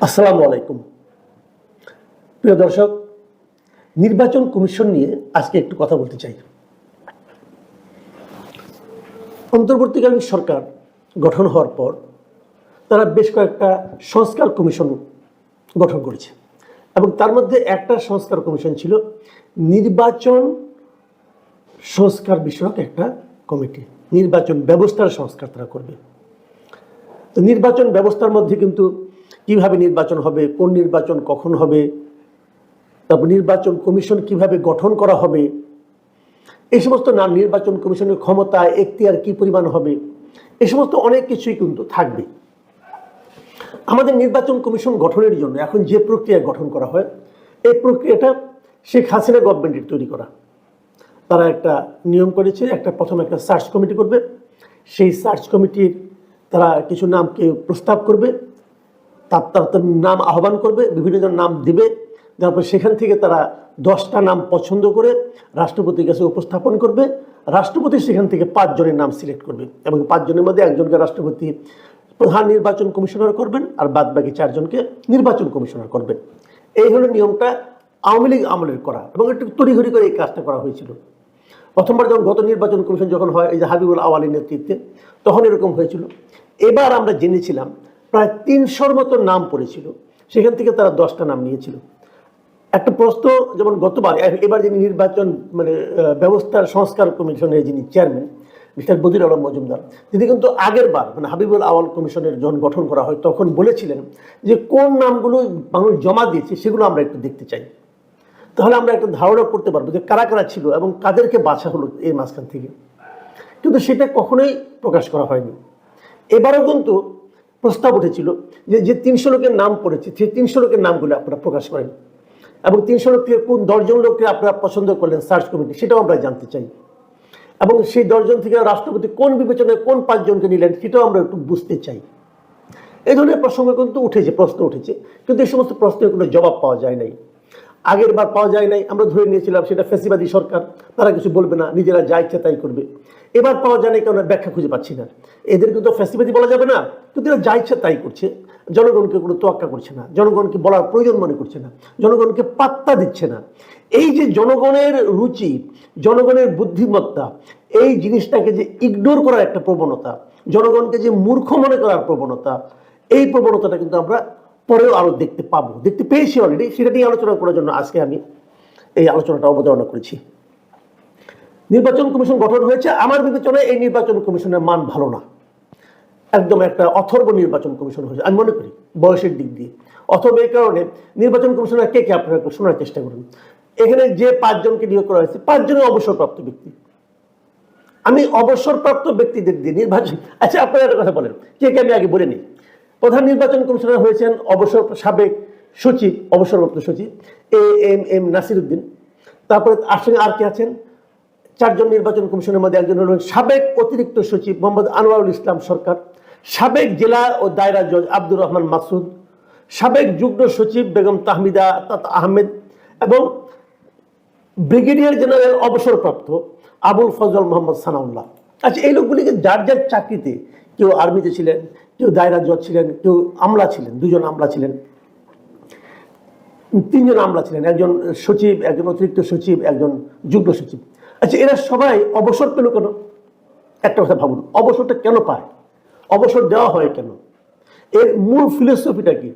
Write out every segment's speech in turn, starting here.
আসসালামু আলাইকুম প্রিয় দর্শক, নির্বাচন কমিশন নিয়ে আজকে একটু কথা বলতে চাই। অন্তর্বর্তীকালীন সরকার গঠন হওয়ার পর তারা বেশ কয়েকটা সংস্কার কমিশন গঠন করেছে এবং তার মধ্যে একটা সংস্কার কমিশন ছিল নির্বাচন সংস্কার বিষয়ক একটা কমিটি। নির্বাচন ব্যবস্থার সংস্কার তারা করবে। তো নির্বাচন ব্যবস্থার মধ্যে কিন্তু কিভাবে নির্বাচন হবে, কোন নির্বাচন কখন হবে, তারপর নির্বাচন কমিশন কিভাবে গঠন করা হবে, এই সমস্ত নাম, নির্বাচন কমিশনের ক্ষমতা এখতিয়ার কি পরিমাণ হবে, এই সমস্ত অনেক কিছুই কিন্তু থাকবে। আমাদের নির্বাচন কমিশন গঠনের জন্য এখন যে প্রক্রিয়া গঠন করা হয়, এই প্রক্রিয়াটা শেখ হাসিনা গভর্নমেন্টের তৈরি করা। তারা একটা নিয়ম করেছে, প্রথমে একটা সার্চ কমিটি করবে। সেই সার্চ কমিটির তারা কিছু নামকে প্রস্তাব করবে, তার নাম আহ্বান করবে, বিভিন্ন জন নাম দিবে। তারপর সেখান থেকে তারা 10টা নাম পছন্দ করে রাষ্ট্রপতির কাছে উপস্থাপন করবে। রাষ্ট্রপতি সেখান থেকে 5 জনের নাম সিলেক্ট করবে এবং 5 জনের মধ্যে একজনকে রাষ্ট্রপতি প্রধান নির্বাচন কমিশনার করবেন আর বাদ বাকি 4 জনকে নির্বাচন কমিশনার করবেন। এই হলো নিয়মটা আওয়ামী লীগ আমলের করা এবং একটু তড়িঘড়ি করে এই কাজটা করা হয়েছিল। প্রথমবার যখন গত নির্বাচন কমিশন যখন হয়, এই যে হাবিবুল আওয়ালের নেতৃত্বে, তখন এরকম হয়েছিল। এবার আমরা জেনেছিলাম প্রায় 300-র মতো নাম পড়েছিল, সেখান থেকে তারা 10টা নাম নিয়েছিল। একটা প্রশ্ন, যেমন গতবার, এবার যিনি নির্বাচন ব্যবস্থার সংস্কার কমিশনের যিনি চেয়ারম্যান মিস্টার বদির আলম মজুমদার, তিনি কিন্তু আগের বার হাবিবুল আওয়াল কমিশনের যখন গঠন করা হয় তখন বলেছিলেন যে কোন নামগুলো মানুষ জমা দিয়েছে সেগুলো আমরা একটু দেখতে চাই, তাহলে আমরা একটা ধারণা করতে পারবো যে কারা কারা ছিল এবং কাদেরকে বাছা হলো এই মাঝখান থেকে। কিন্তু সেটা কখনোই প্রকাশ করা হয়নি। এবারও কিন্তু প্রস্তাব উঠেছিল যে 300 লোকের নাম পড়েছে, সেই 300 লোকের নামগুলো আপনারা প্রকাশ করেন এবং 300 লোক থেকে কোন 10 জন লোককে আপনারা পছন্দ করলেন সার্চ কমিটি, সেটাও আমরা জানতে চাই। এবং সেই 10 জন থেকে রাষ্ট্রপতি কোন বিবেচনায় কোন 5 জনকে নিলেন সেটাও আমরা একটু বুঝতে চাই। এই ধরনের প্রসঙ্গ কিন্তু প্রশ্ন উঠেছে, কিন্তু এই সমস্ত প্রশ্নের কোনো জবাব পাওয়া যায় নাই। আগের বার পাওয়া যায় নাই, আমরা ধরে নিয়েছিলাম সেটা ফ্যাসিবাদী সরকার, তারা কিছু বলবে না, নিজেরা যা ইচ্ছা তাই করবে। এবার পাওয়া যায় নাই, কারণ ব্যাখ্যা খুঁজে পাচ্ছি না। এদের কিন্তু ফ্যাসিবাদী বলা যাবে না, কিন্তু এরা যা ইচ্ছা তাই করছে, জনগণকে কোনো তোয়াক্কা করছে না, জনগণকে বলার প্রয়োজন মনে করছে না, জনগণকে পাত্তা দিচ্ছে না। এই যে জনগণের রুচি, জনগণের বুদ্ধিমত্তা, এই জিনিসটাকে যে ইগনোর করার একটা প্রবণতা, জনগণকে যে মূর্খ মনে করার প্রবণতা, এই প্রবণতাটা কিন্তু আমরা পরেও আরো দেখতে পেয়েছি অলরেডি। সেটা নিয়ে আলোচনা করার জন্য আজকে আমি এই আলোচনাটা অবতারণা করেছি। নির্বাচন কমিশন গঠন হয়েছে, আমার বিবেচনায় এই নির্বাচন কমিশনের মান ভালো না, একদম একটা অথর্ব নির্বাচন কমিশন হয়েছে আমি মনে করি বয়সের দিক দিয়ে। অথবা এই কারণে নির্বাচন কমিশনার কে আপনারা শোনার চেষ্টা করুন। এখানে যে 5 জনকে নিয়োগ করা হয়েছে, 5 জনই অবসরপ্রাপ্ত ব্যক্তি। আমি অবসরপ্রাপ্ত ব্যক্তিদের দিয়ে নির্বাচন, আচ্ছা আপনারা একটা কথা বলেন, কে আমি আগে বলে নিই। প্রধান নির্বাচন কমিশনার হয়েছেন সাবেক সচিব, অবসরপ্রাপ্ত সচিব এম নাসির উদ্দিন। তারপরে আসলে আর কে আছেন, 4 জন নির্বাচন কমিশনের মধ্যে একজন হলেন সাবেক অতিরিক্ত সচিব মোহাম্মদ আনোয়ারুল ইসলাম সরকার, সাবেক জেলা ও দায়রা জজ আব্দুর রহমান মাসুদ, সাবেক যুগ্ম সচিব বেগম তাহমিদা আহমেদ এবং ব্রিগেডিয়ার জেনারেল অবসরপ্রাপ্ত আবুল ফজল মোহাম্মদ সানাউল্লাহ। আচ্ছা, এই লোকগুলিকে যার যার চাকরিতে, কেউ আর্মিতে ছিলেন, কেউ দায়রা জজ ছিলেন, কেউ আমলা ছিলেন, 2 জন আমলা ছিলেন, 3 জন আমলা ছিলেন, একজন সচিব, একজন অতিরিক্ত সচিব, একজন যুগ্ম সচিব। আচ্ছা, এরা সবাই অবসর পেল কেন? একটা কথা ভাবুন, অবসরটা কেন পায়, অবসর দেওয়া হয় কেন? এর মূল ফিলোসফিটা কি?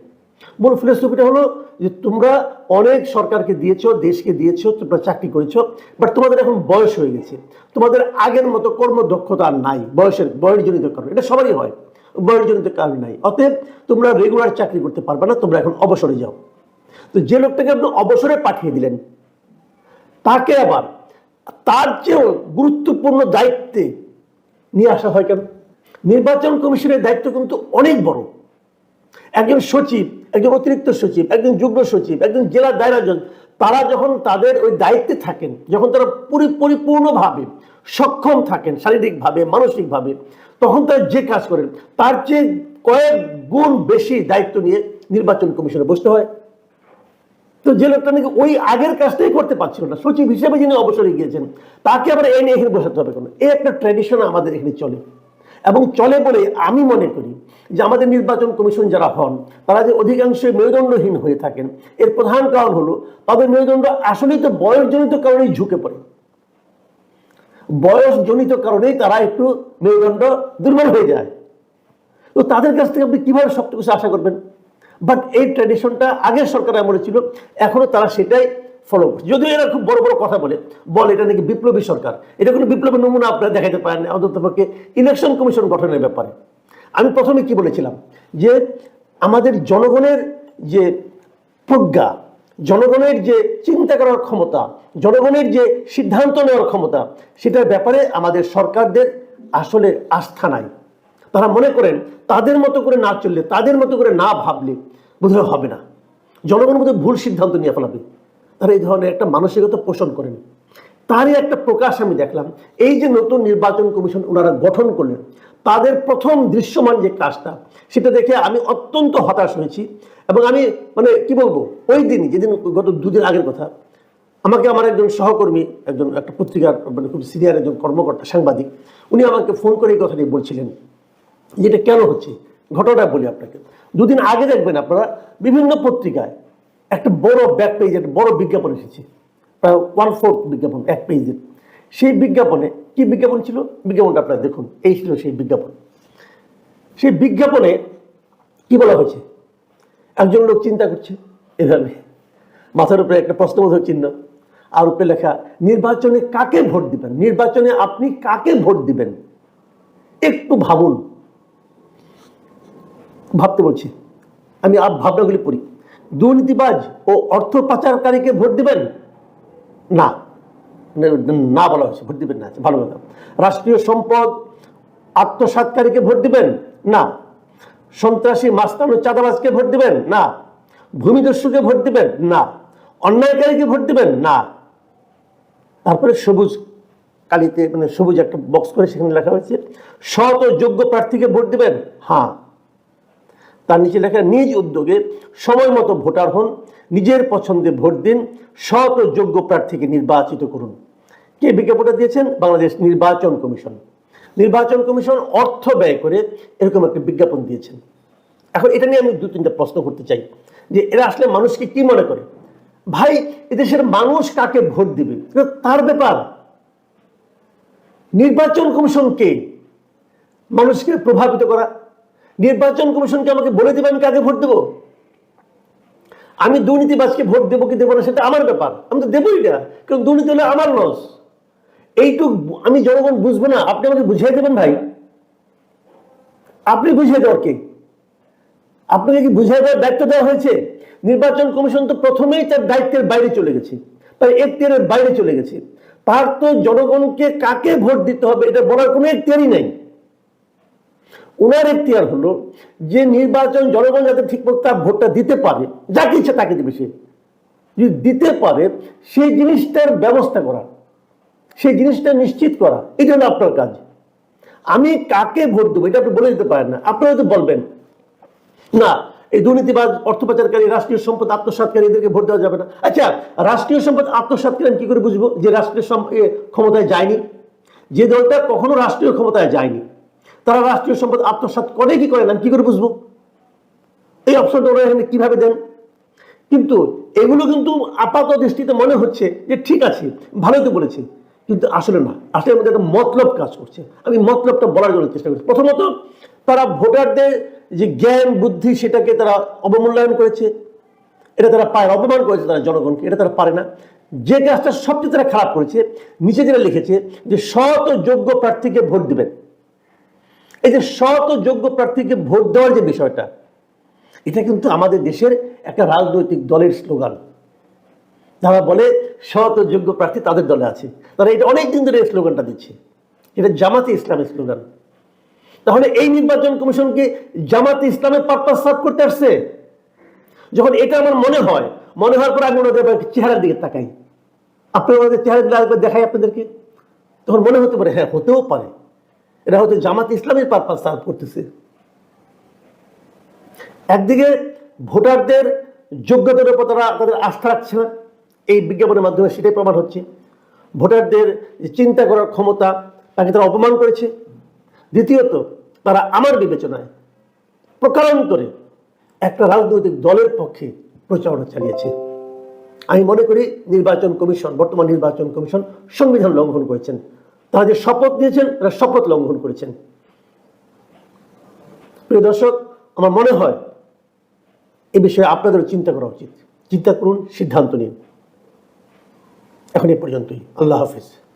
মূল ফিলোসফিটা হলো যে তোমরা অনেক সরকারকে দিয়েছো, দেশকে দিয়েছো, তোমরা চাকরি করেছো, বাট তোমাদের এখন বয়স হয়ে গেছে, তোমাদের আগের মতো কর্মদক্ষতা আর নাই, বয়সজনিত কারণ, এটা সবারই হয়, বয়সজনিত কারণ নাই, অতএব তোমরা রেগুলার চাকরি করতে পারবে না, তোমরা এখন অবসরে যাও। তো যে লোকটাকে আপনি অবসরে পাঠিয়ে দিলেন, তাকে আবার তার চেয়েও গুরুত্বপূর্ণ দায়িত্বে নিয়ে আসা হয় কেন? নির্বাচন কমিশনের দায়িত্ব কিন্তু অনেক বড়। একজন সচিব, একজন অতিরিক্ত সচিব, একজন যুগ্ম সচিব, একজন জেলা দায়রা জজ, তারা যখন তাদের ওই দায়িত্বে থাকেন, যখন তারা পরিপূর্ণভাবে সক্ষম থাকেন শারীরিকভাবে, মানসিকভাবে, তখন তারা যে কাজ করেন তার চেয়ে কয়েক গুণ বেশি দায়িত্ব নিয়ে নির্বাচন কমিশনে বসতে হয়। তো যে লোকটা নাকি ওই আগের কাজটাই করতে পারছিল না, সচিব হিসেবে যিনি অবসরে গিয়েছেন, তাকে আবার এনে এখানে বসাতে হবে কেন? এই একটা ট্র্যাডিশন আমাদের এখানে চলে। এবং চলে বলে আমি মনে করি যে আমাদের নির্বাচন কমিশন যারা হন তারা যে অধিকাংশই মেরুদণ্ডহীন হয়ে থাকেন, এর প্রধান কারণ হলো তাদের মেরুদণ্ড আসলেই তো বয়সজনিত কারণেই ঝুঁকে পড়ে। বয়সজনিত কারণেই তারা একটু মেরুদণ্ড দুর্বল হয়ে যায়। তো তাদের কাছ থেকে আপনি কিভাবে সব কিছু আশা করবেন? বাট এই ট্র্যাডিশনটা আগের সরকার আমলে ছিল, এখনো তারা সেটাই ফলো করছে। যদিও এরা খুব বড় বড় কথা বলে এটা নাকি বিপ্লবী সরকার, এটা কোনো বিপ্লবী নমুনা আপনারা দেখাতে পারেন না, অন্ততপক্ষে ইলেকশন কমিশন গঠনের ব্যাপারে। আমি প্রথমে কি বলেছিলাম যে আমাদের জনগণের যে প্রজ্ঞা, জনগণের যে চিন্তা করার ক্ষমতা, জনগণের যে সিদ্ধান্ত নেওয়ার ক্ষমতা, সেটার ব্যাপারে আমাদের সরকারদের আসলে আস্থা নাই। তারা মনে করেন তাদের মতো করে না চললে, তাদের মতো করে না ভাবলে বোধহয় হবে না, জনগণের মধ্যে ভুল সিদ্ধান্ত নিয়ে ফেলাবে। তারা এই ধরনের একটা মানসিকতা পোষণ করেন। তারই একটা প্রকাশ আমি দেখলাম এই যে নতুন নির্বাচন কমিশন ওনারা গঠন করলেন, তাদের প্রথম দৃশ্যমান যে কাজটা, সেটা দেখে আমি অত্যন্ত হতাশ হয়েছি। এবং আমি মানে কি বলবো, ওই দিনই, যেদিন গত দুদিন আগের কথা, আমাকে আমার একজন সহকর্মী, একটা পত্রিকার মানে খুব সিনিয়র একজন কর্মকর্তা, সাংবাদিক, উনি আমাকে ফোন করে এই কথাটি বলছিলেন যে এটা কেন হচ্ছে। ঘটনাটা বলি আপনাকে। দুদিন আগে দেখবেন আপনারা বিভিন্ন পত্রিকায় একটা বড় ব্যাক পেজ, একটা বড় বিজ্ঞাপন এসেছে, প্রায় 1/4 বিজ্ঞাপন, এক পেজের। সেই বিজ্ঞাপনে কি বিজ্ঞাপন ছিল, বিজ্ঞাপনটা আপনারা দেখুন, এই ছিল সেই বিজ্ঞাপন। সেই বিজ্ঞাপনে কি বলা হয়েছে, একজন লোক চিন্তা করছে এভাবে, মাথার উপরে একটা প্রশ্নবোধক চিহ্ন, আর উপরে লেখা নির্বাচনে কাকে ভোট দিবেন, নির্বাচনে আপনি কাকে ভোট দিবেন, একটু ভাবুন। ভাবতে বলছি, আমি ভাবনাগুলি পড়ি। দুর্নীতিবাজ ও অর্থ পাচারকারীকে ভোট দিবেন না, না বলা হয়েছে, ভোট দিবেন না, ভালো কথা। রাষ্ট্রীয় সম্পদ আত্মসাৎকারীকে ভোট দিবেন না। সন্ত্রাসী মাস্তান ও চাঁদাবাজকে ভোট দিবেন না। ভূমিদস্যুকে ভোট দিবেন না। অন্যায়কারীকে ভোট দিবেন না। তারপরে সবুজ কালিতে মানে সবুজ একটা বক্স করে সেখানে লেখা হয়েছে সৎ ও যোগ্য প্রার্থীকে ভোট দিবেন হ্যাঁ। তার নিচে লেখা নিজ উদ্যোগে সময় মতো ভোটার হন, নিজের পছন্দে ভোট দিন, সৎ ও যোগ্য প্রার্থীকে নির্বাচিত করুন। কে বিজ্ঞাপনটা দিয়েছেন? বাংলাদেশ নির্বাচন কমিশন। নির্বাচন কমিশন অর্থ ব্যয় করে এরকম একটা বিজ্ঞাপন দিয়েছেন। এখন এটা নিয়ে আমি 2-3টা প্রশ্ন করতে চাই যে এরা আসলে মানুষকে কি মনে করে? ভাই, এদেশের মানুষ কাকে ভোট দিবে তার ব্যাপার। নির্বাচন কমিশন কে? মানুষকে প্রভাবিত করা। নির্বাচন কমিশনকে আমাকে বলে দেবে আমি কাকে ভোট দেবো? আমি দুর্নীতিবাজকে ভোট দেবো কি দেবো না সেটা আমার ব্যাপার, আমি তো দেবোই না, কারণ দুর্নীতি হলে আমার লস। এইটুক আমি জনগণ বুঝবো না, আপনি আমাকে বুঝিয়ে দেবেন ভাই? আপনি বুঝিয়ে দেওয়ার কে? আপনাকে কি বুঝিয়ে দেওয়ার দায়িত্ব দেওয়া হয়েছে? নির্বাচন কমিশন তো প্রথমেই তার দায়িত্বের বাইরে চলে গেছে, তার এখতিয়ারের বাইরে চলে গেছে। তার তো জনগণকে কাকে ভোট দিতে হবে এটা বলার কোনো এখতিয়ারই নাই। ওনার এখতিয়ার হলো যে নির্বাচন জনগণ যাতে ঠিকমতো তার ভোটটা দিতে পারে, যাকে ইচ্ছা তাকে দিবে, সে যদি দিতে পারে সেই জিনিসটার ব্যবস্থা করা, সেই জিনিসটা নিশ্চিত করা, এটা হলো আপনার কাজ। আমি কাকে ভোট দেবো এটা আপনি বলে দিতে পারেন না। আপনারা তো বলবেন না এই দুর্নীতিবাজ, অর্থ পাচারকারী, রাষ্ট্রীয় সম্পদ আত্মসাৎকারী এদেরকে ভোট দেওয়া যাবে না। আচ্ছা, রাষ্ট্রীয় সম্পদ আত্মসাৎকারী আমি কি করে বুঝবো যে রাষ্ট্রীয় ক্ষমতায় যায়নি? যে দলটা কখনো রাষ্ট্রীয় ক্ষমতায় যায়নি তারা রাষ্ট্রীয় সম্পদ আত্মসাৎ করে কি করে না কি করে বুঝবো? এই অপশনটা ওরা এখানে কিভাবে দেন? কিন্তু এগুলো কিন্তু আপাত দৃষ্টিতে মনে হচ্ছে যে ঠিক আছে, ভালোই তো বলেছে, কিন্তু আসলে না, আসলে আমাদের একটা মতলব কাজ করছে। আমি মতলবটা বলার জন্য চেষ্টা করছি। প্রথমত, তারা ভোটারদের যে জ্ঞান বুদ্ধি সেটাকে তারা অবমূল্যায়ন করেছে, এটা তারা পায়, অপমান করেছে তারা জনগণকে, এটা তারা পারে না। যে কাজটা সবচেয়ে তারা খারাপ করেছে, নিচে যেটা লিখেছে যে সৎ ও যোগ্য প্রার্থীকে ভোট দিবেন। এই যে সৎ ও যোগ্য প্রার্থীকে ভোট দেওয়ার যে বিষয়টা, এটা কিন্তু আমাদের দেশের একটা রাজনৈতিক দলের স্লোগান। যারা বলে সৎ ও যোগ্য প্রার্থী তাদের দলে আছে, তারা এটা অনেকদিন ধরে এই স্লোগানটা দিচ্ছে। এটা জামাতে ইসলামের স্লোগান। তাহলে এই নির্বাচন কমিশনকে জামাতে ইসলামের পারপাস সার্ভ করতে আসছে? যখন এটা আমার মনে হওয়ার পর আমি ওনাদের চেহারার দিকে তাকাই, আপনারা ওনাদের চেহারাগুলো আরেকবার দেখাই আপনাদেরকে, তখন মনে হতে পারে হ্যাঁ, হতেও পারে এরা হয়তো জামাত ইসলামের পারপাস সার্ভ করতেছে। একদিকে ভোটারদের যোগ্যতার উপর তারা তাদের আস্থা রাখছে না, এই বিজ্ঞাপনের মাধ্যমে সেটাই প্রমাণ হচ্ছে। ভোটারদের চিন্তা করার ক্ষমতা তাকে তারা অপমান করেছে। দ্বিতীয়ত, তারা আমার বিবেচনায় প্রকারান্তরে একটা রাজনৈতিক দলের পক্ষে প্রচারণা চালিয়েছে। আমি মনে করি নির্বাচন কমিশন, বর্তমান নির্বাচন কমিশন সংবিধান লঙ্ঘন করেছেন। তারা যে শপথ নিয়েছেন তারা শপথ লঙ্ঘন করেছেন। প্রিয় দর্শক, আমার মনে হয় এ বিষয়ে আপনাদেরও চিন্তা করা উচিত। চিন্তা করুন, সিদ্ধান্ত নিন। এখন এ পর্যন্তই। আল্লাহ হাফিজ।